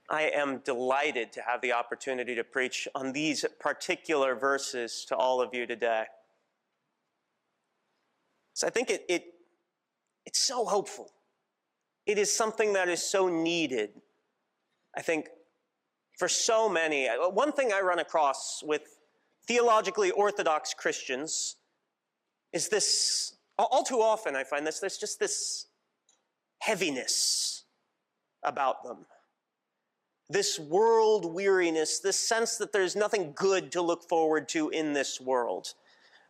I am delighted to have the opportunity to preach on these particular verses to all of you today. So I think it's so hopeful. It is something that is so needed, I think, for so many. One thing I run across with theologically orthodox Christians is this, all too often I find this, there's just this heaviness about them. This world weariness, this sense that there's nothing good to look forward to in this world.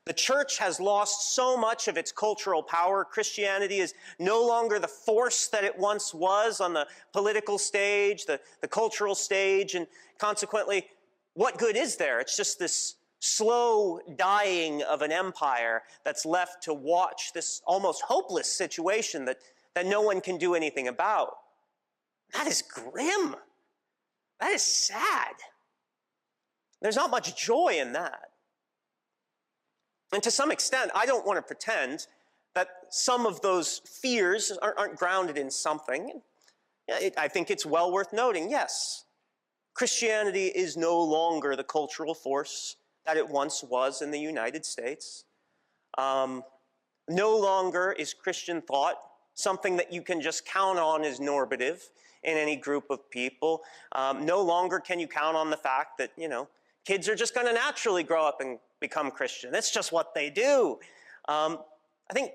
The church has lost so much of its cultural power. Christianity is no longer the force that it once was on the political stage, the cultural stage, and consequently, what good is there? It's just this slow dying of an empire that's left to watch this almost hopeless situation that no one can do anything about. That is grim. That is sad. There's not much joy in that. And to some extent, I don't want to pretend that some of those fears aren't grounded in something. I think it's well worth noting, yes, Christianity is no longer the cultural force that it once was in the United States. No longer is Christian thought something that you can just count on as normative in any group of people. No longer can you count on the fact that, kids are just going to naturally grow up and become Christian. It's just what they do. I think,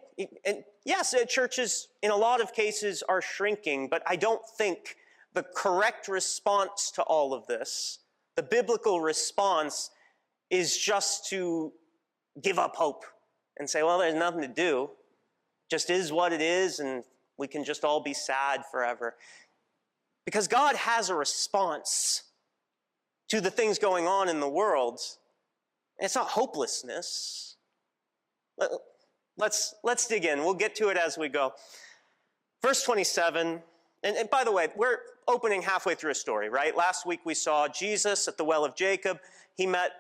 yes, churches in a lot of cases are shrinking, but I don't think the correct response to all of this, the biblical response, is just to give up hope and say, well, there's nothing to do. Just is what it is, and we can just all be sad forever. Because God has a response to the things going on in the world. It's not hopelessness. Let's dig in. We'll get to it as we go. Verse 27, and by the way, we're opening halfway through a story, right? Last week we saw Jesus at the well of Jacob. He met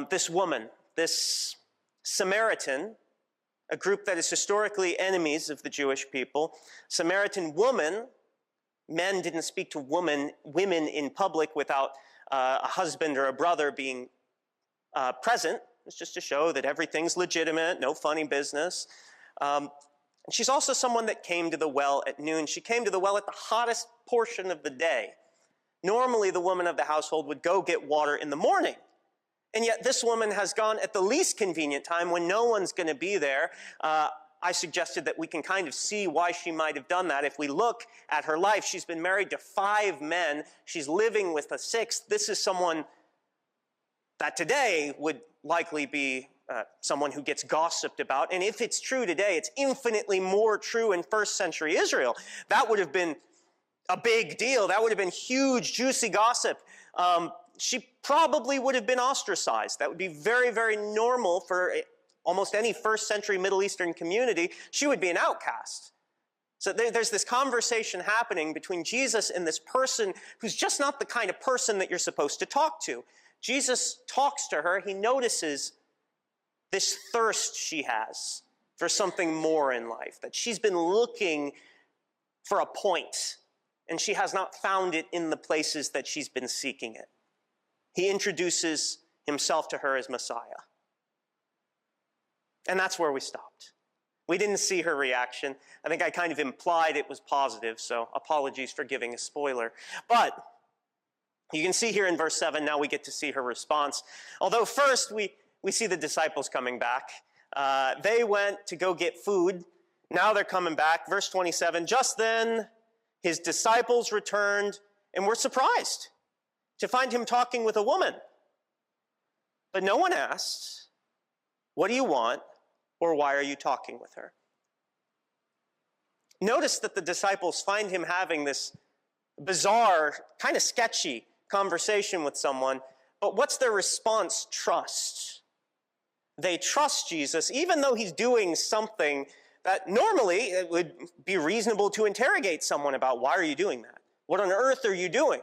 this woman, this Samaritan, a group that is historically enemies of the Jewish people. Samaritan woman, men didn't speak to women in public without a husband or a brother being present. It's just to show that everything's legitimate, no funny business. And she's also someone that came to the well at noon. She came to the well at the hottest portion of the day. Normally, the woman of the household would go get water in the morning. And yet this woman has gone at the least convenient time when no one's going to be there. I suggested that we can kind of see why she might have done that. If we look at her life, she's been married to 5 men. She's living with a 6th. This is someone that today would likely be someone who gets gossiped about. And if it's true today, it's infinitely more true in first century Israel. That would have been a big deal. That would have been huge, juicy gossip. She probably would have been ostracized. That would be very, very normal for almost any first century Middle Eastern community. She would be an outcast. So there's this conversation happening between Jesus and this person who's just not the kind of person that you're supposed to talk to. Jesus talks to her. He notices this thirst she has for something more in life, that she's been looking for a point, and she has not found it in the places that she's been seeking it. He introduces himself to her as Messiah. And that's where we stopped. We didn't see her reaction. I think I kind of implied it was positive, so apologies for giving a spoiler. But you can see here in verse 7, now we get to see her response. Although first we see the disciples coming back. They went to go get food. Now they're coming back. Verse 27, just then his disciples returned and were surprised to find him talking with a woman. But no one asked, what do you want, or why are you talking with her? Notice that the disciples find him having this bizarre, kind of sketchy conversation with someone, but what's their response? Trust. They trust Jesus, even though he's doing something that normally it would be reasonable to interrogate someone about. Why are you doing that? What on earth are you doing?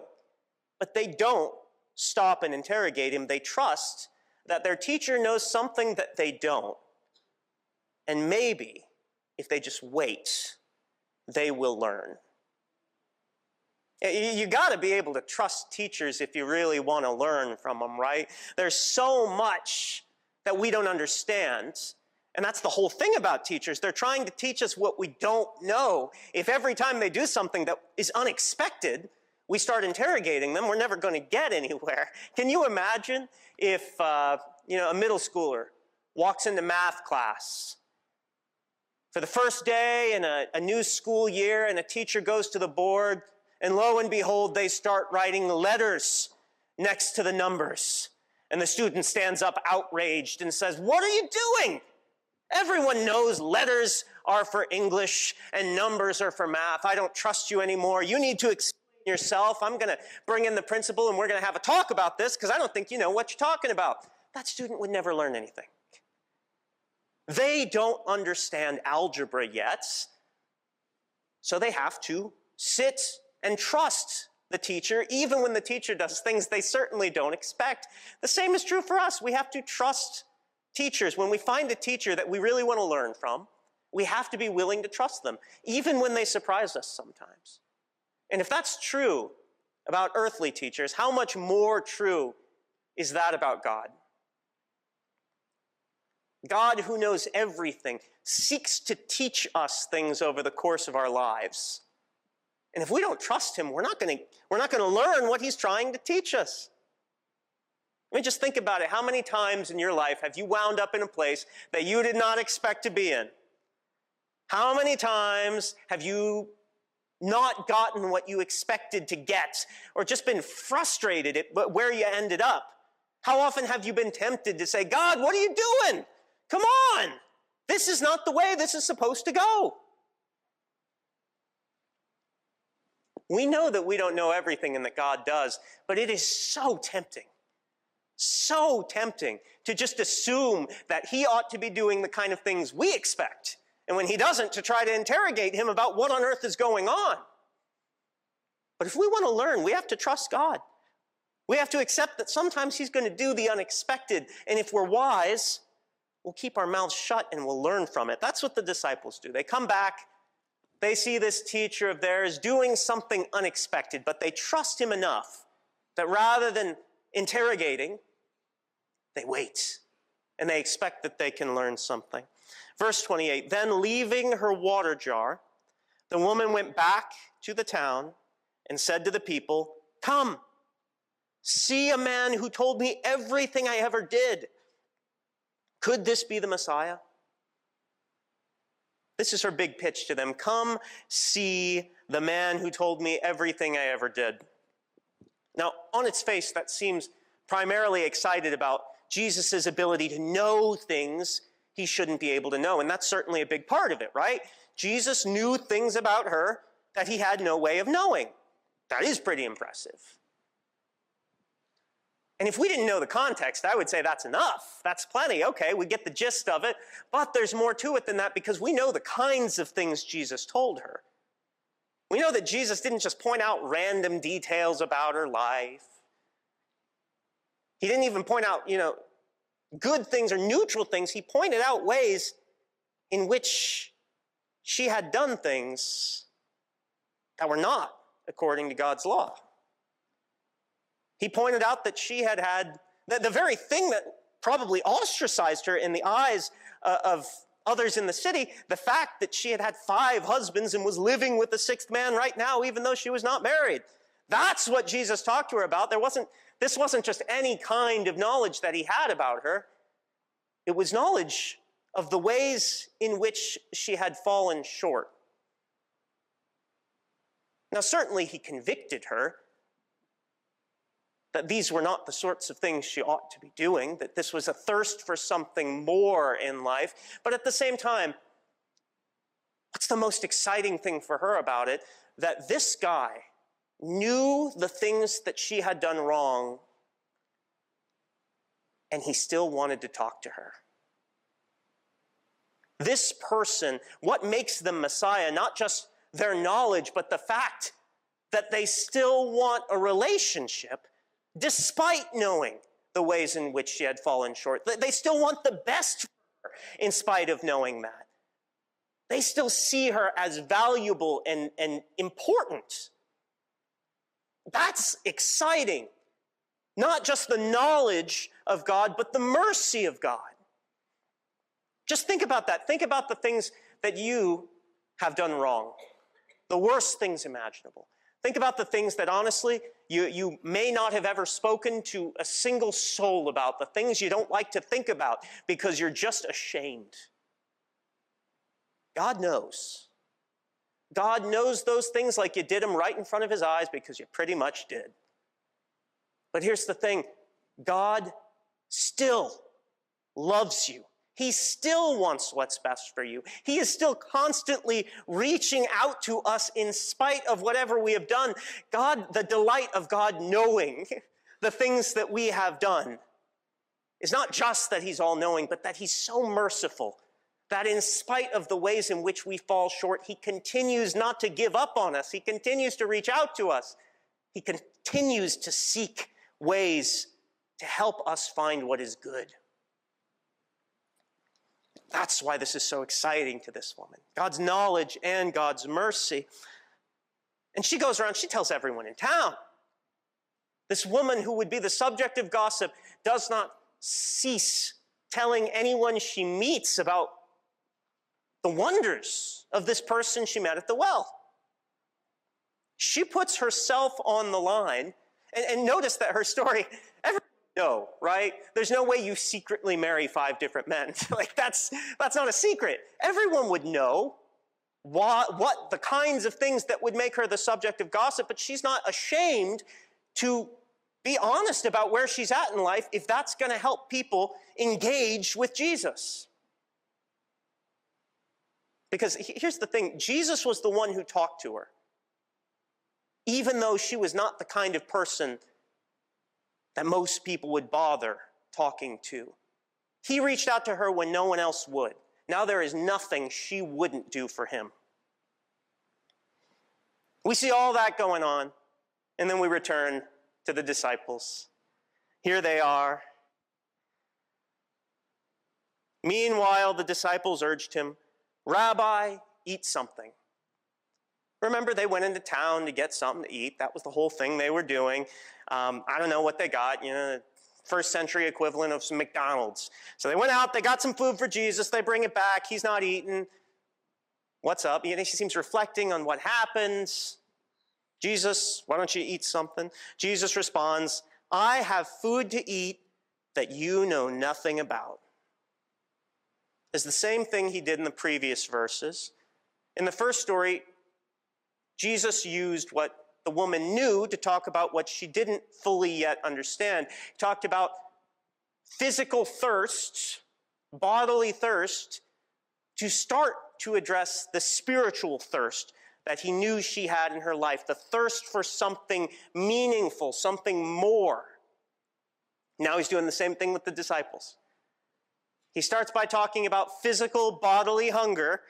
But they don't stop and interrogate him. They trust that their teacher knows something that they don't. And maybe, if they just wait, they will learn. You got to be able to trust teachers if you really want to learn from them, right? There's so much that we don't understand. And that's the whole thing about teachers. They're trying to teach us what we don't know. If every time they do something that is unexpected, we start interrogating them, we're never going to get anywhere. Can you imagine if a middle schooler walks into math class for the first day in a new school year, and a teacher goes to the board, and lo and behold, they start writing letters next to the numbers. And the student stands up outraged and says, "What are you doing? Everyone knows letters are for English and numbers are for math. I don't trust you anymore. You need to explain yourself. I'm going to bring in the principal and we're going to have a talk about this because I don't think you know what you're talking about." That student would never learn anything. They don't understand algebra yet, so they have to sit and trust the teacher, even when the teacher does things they certainly don't expect. The same is true for us. We have to trust teachers. When we find a teacher that we really want to learn from, we have to be willing to trust them, even when they surprise us sometimes. And if that's true about earthly teachers, how much more true is that about God? God, who knows everything, seeks to teach us things over the course of our lives. And if we don't trust him, we're not going to learn what he's trying to teach us. I mean, just think about it. How many times in your life have you wound up in a place that you did not expect to be in? How many times have you not gotten what you expected to get, or just been frustrated at where you ended up? How often have you been tempted to say, "God, what are you doing? Come on! This is not the way this is supposed to go." We know that we don't know everything and that God does, but it is so tempting to just assume that he ought to be doing the kind of things we expect, and when he doesn't, to try to interrogate him about what on earth is going on. But if we want to learn, we have to trust God. We have to accept that sometimes he's going to do the unexpected, and if we're wise, we'll keep our mouths shut and we'll learn from it. That's what the disciples do. They come back, they see this teacher of theirs doing something unexpected, but they trust him enough that rather than interrogating, they wait, and they expect that they can learn something. Verse 28, "Then leaving her water jar, the woman went back to the town and said to the people, 'Come, see a man who told me everything I ever did. Could this be the Messiah?'" This is her big pitch to them. Come see the man who told me everything I ever did. Now, on its face, that seems primarily excited about Jesus' ability to know things he shouldn't be able to know. And that's certainly a big part of it, right? Jesus knew things about her that he had no way of knowing. That is pretty impressive. And if we didn't know the context, I would say that's enough. That's plenty. Okay, we get the gist of it. But there's more to it than that, because we know the kinds of things Jesus told her. We know that Jesus didn't just point out random details about her life. He didn't even point out, good things or neutral things. He pointed out ways in which she had done things that were not according to God's law. He pointed out that she had the very thing that probably ostracized her in the eyes of others in the city, the fact that she had 5 husbands and was living with the 6th man right now, even though she was not married. That's what Jesus talked to her about. This wasn't just any kind of knowledge that he had about her. It was knowledge of the ways in which she had fallen short. Now, certainly he convicted her that these were not the sorts of things she ought to be doing, that this was a thirst for something more in life. But at the same time, what's the most exciting thing for her about it? That this guy knew the things that she had done wrong, and he still wanted to talk to her. This person, what makes them Messiah, not just their knowledge, but the fact that they still want a relationship despite knowing the ways in which she had fallen short. They still want the best for her in spite of knowing that. They still see her as valuable and important. That's exciting. Not just the knowledge of God, but the mercy of God. Just think about that. Think about the things that you have done wrong. The worst things imaginable. Think about the things that honestly you may not have ever spoken to a single soul about, the things you don't like to think about because you're just ashamed. God knows. God knows those things like you did them right in front of his eyes because you pretty much did. But here's the thing, God still loves you. He still wants what's best for you. He is still constantly reaching out to us in spite of whatever we have done. God, the delight of God knowing the things that we have done is not just that he's all-knowing, but that he's so merciful that in spite of the ways in which we fall short, he continues not to give up on us. He continues to reach out to us. He continues to seek ways to help us find what is good. That's why this is so exciting to this woman. God's knowledge and God's mercy. And she goes around, she tells everyone in town. This woman who would be the subject of gossip does not cease telling anyone she meets about the wonders of this person she met at the well. She puts herself on the line, and notice that her story, everyone knows, right? There's no way you secretly marry 5 different men. Like that's not a secret. Everyone would know what the kinds of things that would make her the subject of gossip, but she's not ashamed to be honest about where she's at in life if that's going to help people engage with Jesus. Because here's the thing, Jesus was the one who talked to her, even though she was not the kind of person that most people would bother talking to. He reached out to her when no one else would. Now there is nothing she wouldn't do for him. We see all that going on, and then we return to the disciples. Here they are. Meanwhile, the disciples urged him, "Rabbi, eat something." Remember, they went into town to get something to eat. That was the whole thing they were doing. I don't know what they got, first century equivalent of some McDonald's. So they went out, they got some food for Jesus, they bring it back, he's not eating. What's up? She seems reflecting on what happens. Jesus, why don't you eat something? Jesus responds, "I have food to eat that you know nothing about." It's the same thing he did in the previous verses. In the first story, Jesus used what the woman knew to talk about what she didn't fully yet understand. He talked about physical thirst, bodily thirst, to start to address the spiritual thirst that he knew she had in her life, the thirst for something meaningful, something more. Now he's doing the same thing with the disciples. He starts by talking about physical bodily hunger,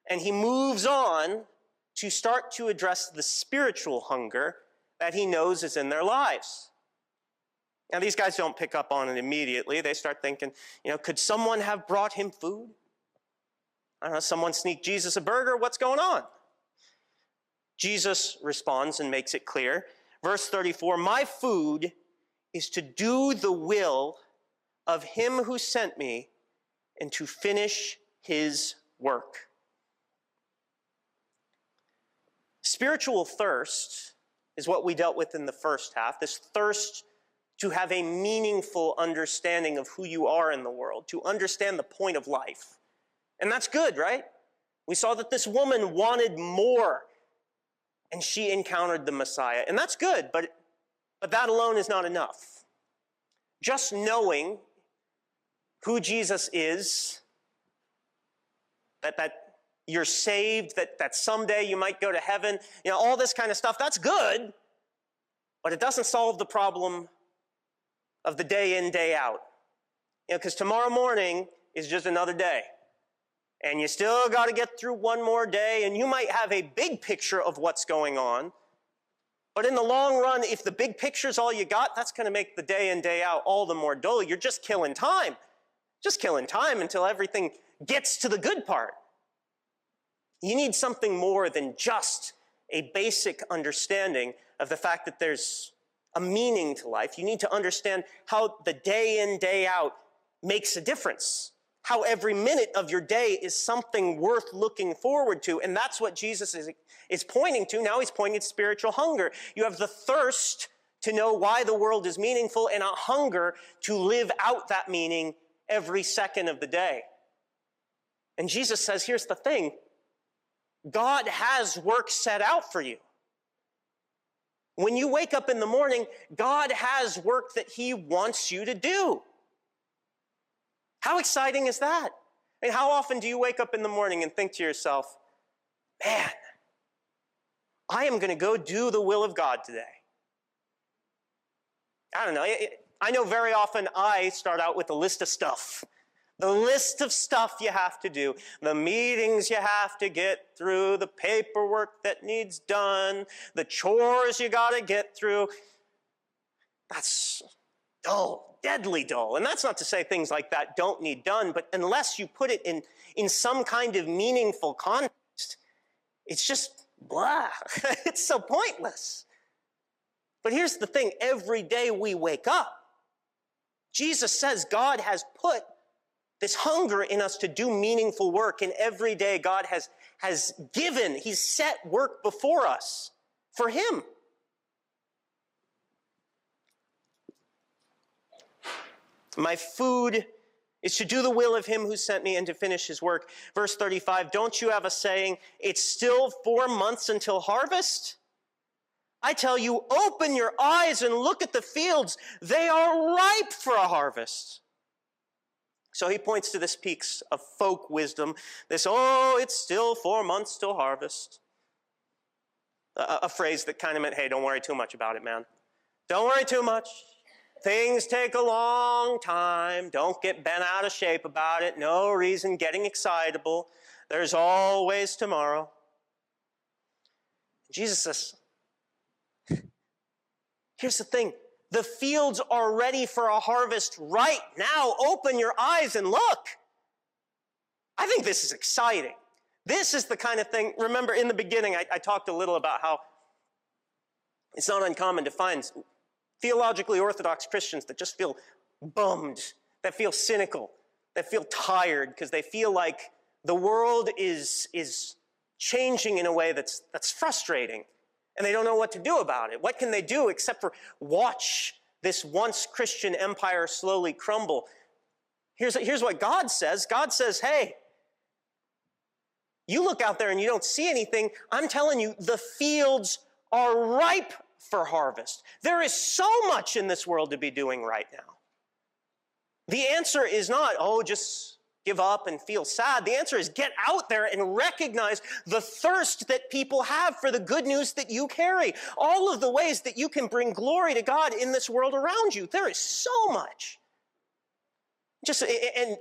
and he moves on to start to address the spiritual hunger that he knows is in their lives. Now, these guys don't pick up on it immediately. They start thinking, could someone have brought him food? I don't know, someone sneak Jesus a burger? What's going on? Jesus responds and makes it clear. Verse 34, "My food is to do the will of him who sent me and to finish his work." Spiritual thirst is what we dealt with in the first half, this thirst to have a meaningful understanding of who you are in the world, to understand the point of life. And that's good, right? We saw that this woman wanted more, and she encountered the Messiah. And that's good, but that alone is not enough. Just knowing who Jesus is, that you're saved, that someday you might go to heaven, all this kind of stuff, that's good, but it doesn't solve the problem of the day in, day out. Because tomorrow morning is just another day. And you still got to get through one more day, and you might have a big picture of what's going on. But in the long run, if the big picture's all you got, that's going to make the day in, day out all the more dull. You're just killing time. Just killing time until everything gets to the good part. You need something more than just a basic understanding of the fact that there's a meaning to life. You need to understand how the day in, day out makes a difference. How every minute of your day is something worth looking forward to. And that's what Jesus is pointing to. Now he's pointing to spiritual hunger. You have the thirst to know why the world is meaningful and a hunger to live out that meaning every second of the day. And Jesus says, here's the thing. God has work set out for you. When you wake up in the morning, God has work that he wants you to do. How exciting is that? I mean, how often do you wake up in the morning and think to yourself, man, I am going to go do the will of God today? I don't know. I know very often I start out with a list of stuff. The list of stuff you have to do, the meetings you have to get through, the paperwork that needs done, the chores you got to get through. That's dull, deadly dull. And that's not to say things like that don't need done, but unless you put it in some kind of meaningful context, it's just blah. It's so pointless. But here's the thing. Every day we wake up, Jesus says God has put this hunger in us to do meaningful work. And every day God has given, he's set work before us for him. My food is to do the will of him who sent me and to finish his work. Verse 35, don't you have a saying, it's still 4 months until harvest? I tell you, open your eyes and look at the fields. They are ripe for a harvest. So he points to this piece of folk wisdom, this, it's still 4 months till harvest. A phrase that kind of meant, hey, don't worry too much about it, man. Don't worry too much. Things take a long time. Don't get bent out of shape about it. No reason getting excitable. There's always tomorrow. Jesus says, here's the thing. The fields are ready for a harvest right now. Open your eyes and look. I think this is exciting. This is the kind of thing, remember in the beginning, I talked a little about how it's not uncommon to find theologically orthodox Christians that just feel bummed, that feel cynical, that feel tired because they feel like the world is changing in a way that's frustrating. And they don't know what to do about it. What can they do except for watch this once Christian empire slowly crumble? Here's what God says. God says, hey, you look out there and you don't see anything. I'm telling you, the fields are ripe for harvest. There is so much in this world to be doing right now. The answer is not, just give up and feel sad. The answer is get out there and recognize the thirst that people have for the good news that you carry. All of the ways that you can bring glory to God in this world around you. There is so much. And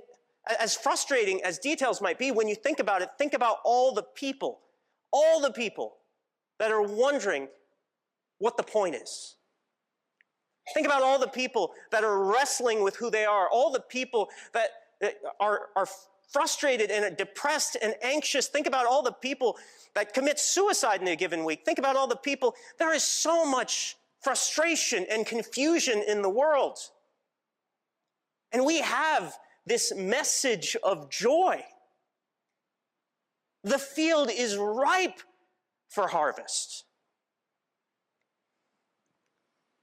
as frustrating as details might be, when you think about it, think about all the people that are wondering what the point is. Think about all the people that are wrestling with who they are, all the people that are frustrated and depressed and anxious. Think about all the people that commit suicide in a given week. Think about all the people. There is so much frustration and confusion in the world. And we have this message of joy. The field is ripe for harvest.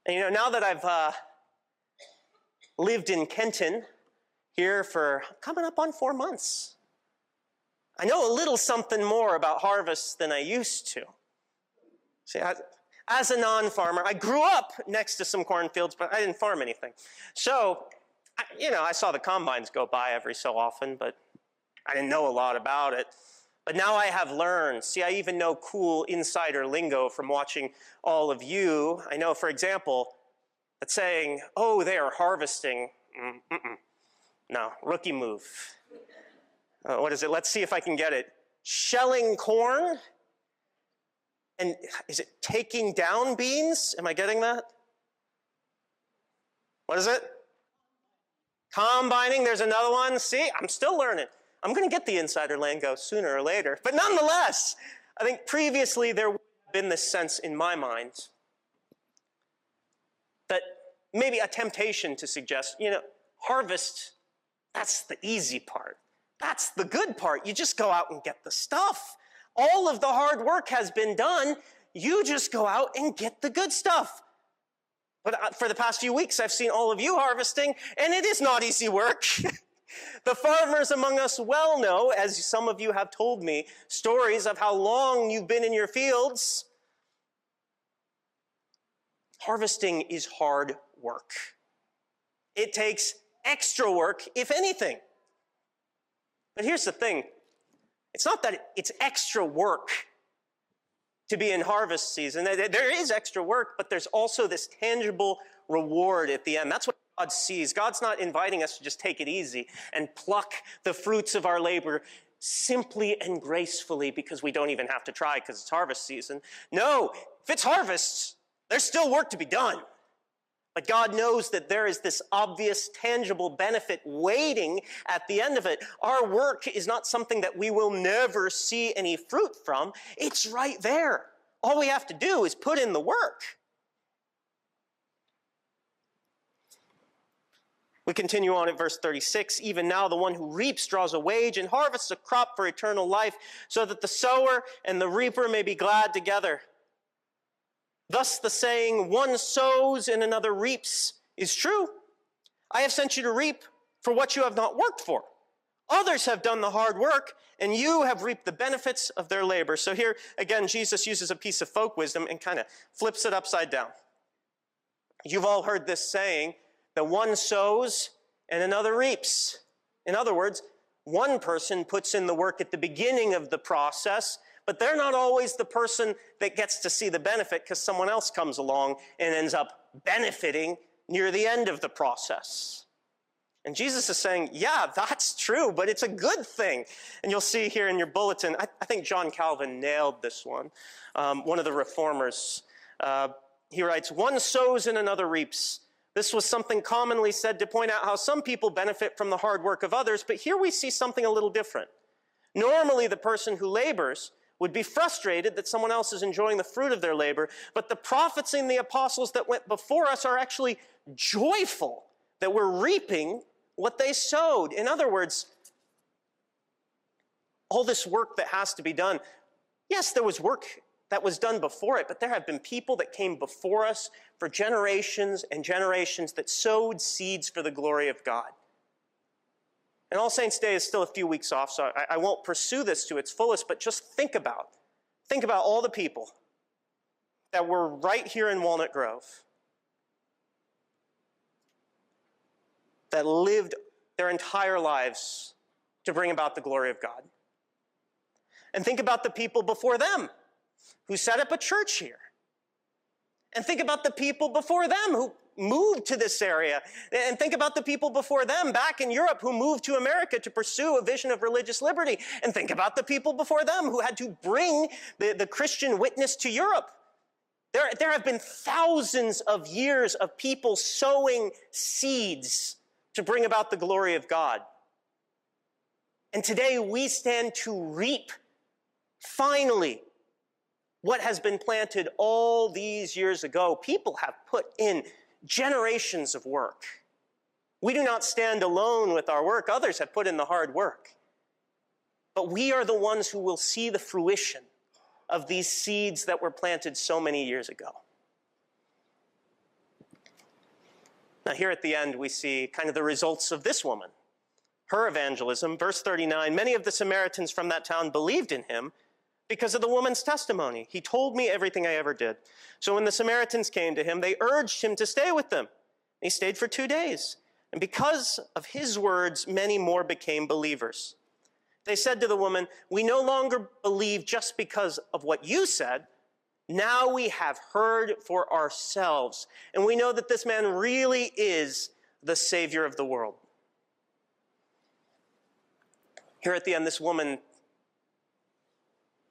And now that I've lived in Kenton here for coming up on 4 months, I know a little something more about harvest than I used to. See, as a non-farmer, I grew up next to some cornfields, but I didn't farm anything. So, I saw the combines go by every so often, but I didn't know a lot about it. But now I have learned. See, I even know cool insider lingo from watching all of you. I know, for example, that saying, they are harvesting. No, rookie move. What is it? Let's see if I can get it. Shelling corn? And is it taking down beans? Am I getting that? What is it? Combining, there's another one. See, I'm still learning. I'm going to get the insider lingo sooner or later. But nonetheless, I think previously there would have been this sense in my mind that maybe a temptation to suggest, harvest, that's the easy part. That's the good part. You just go out and get the stuff. All of the hard work has been done. You just go out and get the good stuff. But for the past few weeks, I've seen all of you harvesting, and it is not easy work. The farmers among us well know, as some of you have told me, stories of how long you've been in your fields. Harvesting is hard work. It takes extra work, if anything. But here's the thing. It's not that it's extra work to be in harvest season. There is extra work, but there's also this tangible reward at the end. That's what God sees. God's not inviting us to just take it easy and pluck the fruits of our labor simply and gracefully because we don't even have to try because it's harvest season. No, if it's harvest, there's still work to be done. But God knows that there is this obvious, tangible benefit waiting at the end of it. Our work is not something that we will never see any fruit from. It's right there. All we have to do is put in the work. We continue on at verse 36. Even now the one who reaps draws a wage and harvests a crop for eternal life, so that the sower and the reaper may be glad together. Thus the saying, one sows and another reaps, is true. I have sent you to reap for what you have not worked for. Others have done the hard work, and you have reaped the benefits of their labor. So here, again, Jesus uses a piece of folk wisdom and kind of flips it upside down. You've all heard this saying, that one sows and another reaps. In other words, one person puts in the work at the beginning of the process, but they're not always the person that gets to see the benefit because someone else comes along and ends up benefiting near the end of the process. And Jesus is saying, yeah, that's true, but it's a good thing. And you'll see here in your bulletin, I think John Calvin nailed this one. One of the reformers, he writes, one sows and another reaps. This was something commonly said to point out how some people benefit from the hard work of others, but here we see something a little different. Normally, the person who labors would be frustrated that someone else is enjoying the fruit of their labor, but the prophets and the apostles that went before us are actually joyful that we're reaping what they sowed. In other words, all this work that has to be done, yes, there was work that was done before it, but there have been people that came before us for generations and generations that sowed seeds for the glory of God. And All Saints' Day is still a few weeks off, so I won't pursue this to its fullest, but just think about all the people that were right here in Walnut Grove that lived their entire lives to bring about the glory of God. And think about the people before them who set up a church here. And think about the people before them who moved to this area. And think about the people before them back in Europe who moved to America to pursue a vision of religious liberty. And think about the people before them who had to bring the Christian witness to Europe. There have been thousands of years of people sowing seeds to bring about the glory of God. And today we stand to reap, finally, what has been planted all these years ago. People have put in generations of work. We do not stand alone with our work. Others have put in the hard work. But we are the ones who will see the fruition of these seeds that were planted so many years ago. Now here at the end, we see kind of the results of this woman, her evangelism. Verse 39, many of the Samaritans from that town believed in him because of the woman's testimony. He told me everything I ever did. So when the Samaritans came to him, they urged him to stay with them. He stayed for 2 days. And because of his words, many more became believers. They said to the woman, we no longer believe just because of what you said. Now we have heard for ourselves. And we know that this man really is the Savior of the world. Here at the end, this woman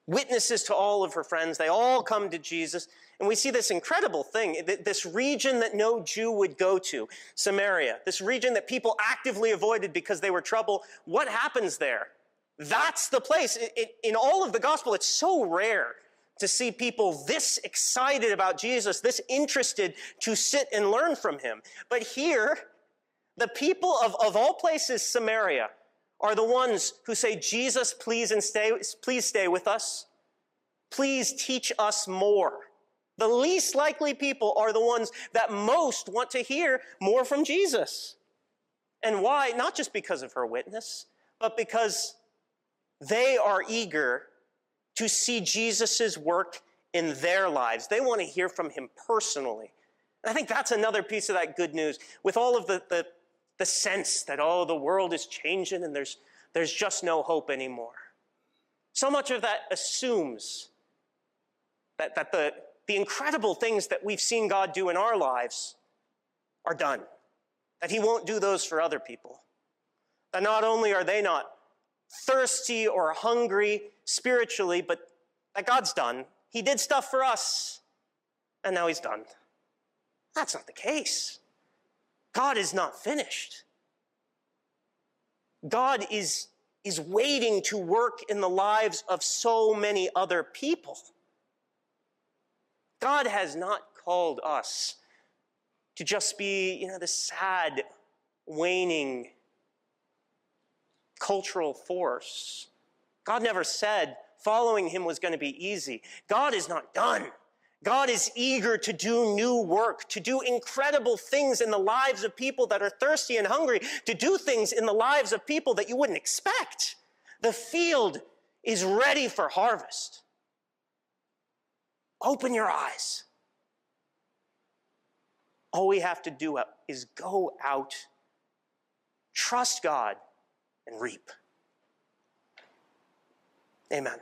witnesses to all of her friends. They all come to Jesus. And we see this incredible thing, this region that no Jew would go to, Samaria, this region that people actively avoided because they were trouble. What happens there? That's the place. In all of the gospel, it's so rare to see people this excited about Jesus, this interested to sit and learn from him. But here, the people of all places, Samaria, are the ones who say, Jesus, please stay with us. Please teach us more. The least likely people are the ones that most want to hear more from Jesus. And why? Not just because of her witness, but because they are eager to see Jesus' work in their lives. They want to hear from him personally. And I think that's another piece of that good news. With all of the sense that, oh, the world is changing and there's just no hope anymore. So much of that assumes that the incredible things that we've seen God do in our lives are done. That he won't do those for other people. That not only are they not thirsty or hungry spiritually, but that God's done. He did stuff for us, and now he's done. That's not the case. God is not finished. God is waiting to work in the lives of so many other people. God has not called us to just be, this sad, waning cultural force. God never said following him was going to be easy. God is not done. God is eager to do new work, to do incredible things in the lives of people that are thirsty and hungry, to do things in the lives of people that you wouldn't expect. The field is ready for harvest. Open your eyes. All we have to do is go out, trust God, and reap. Amen.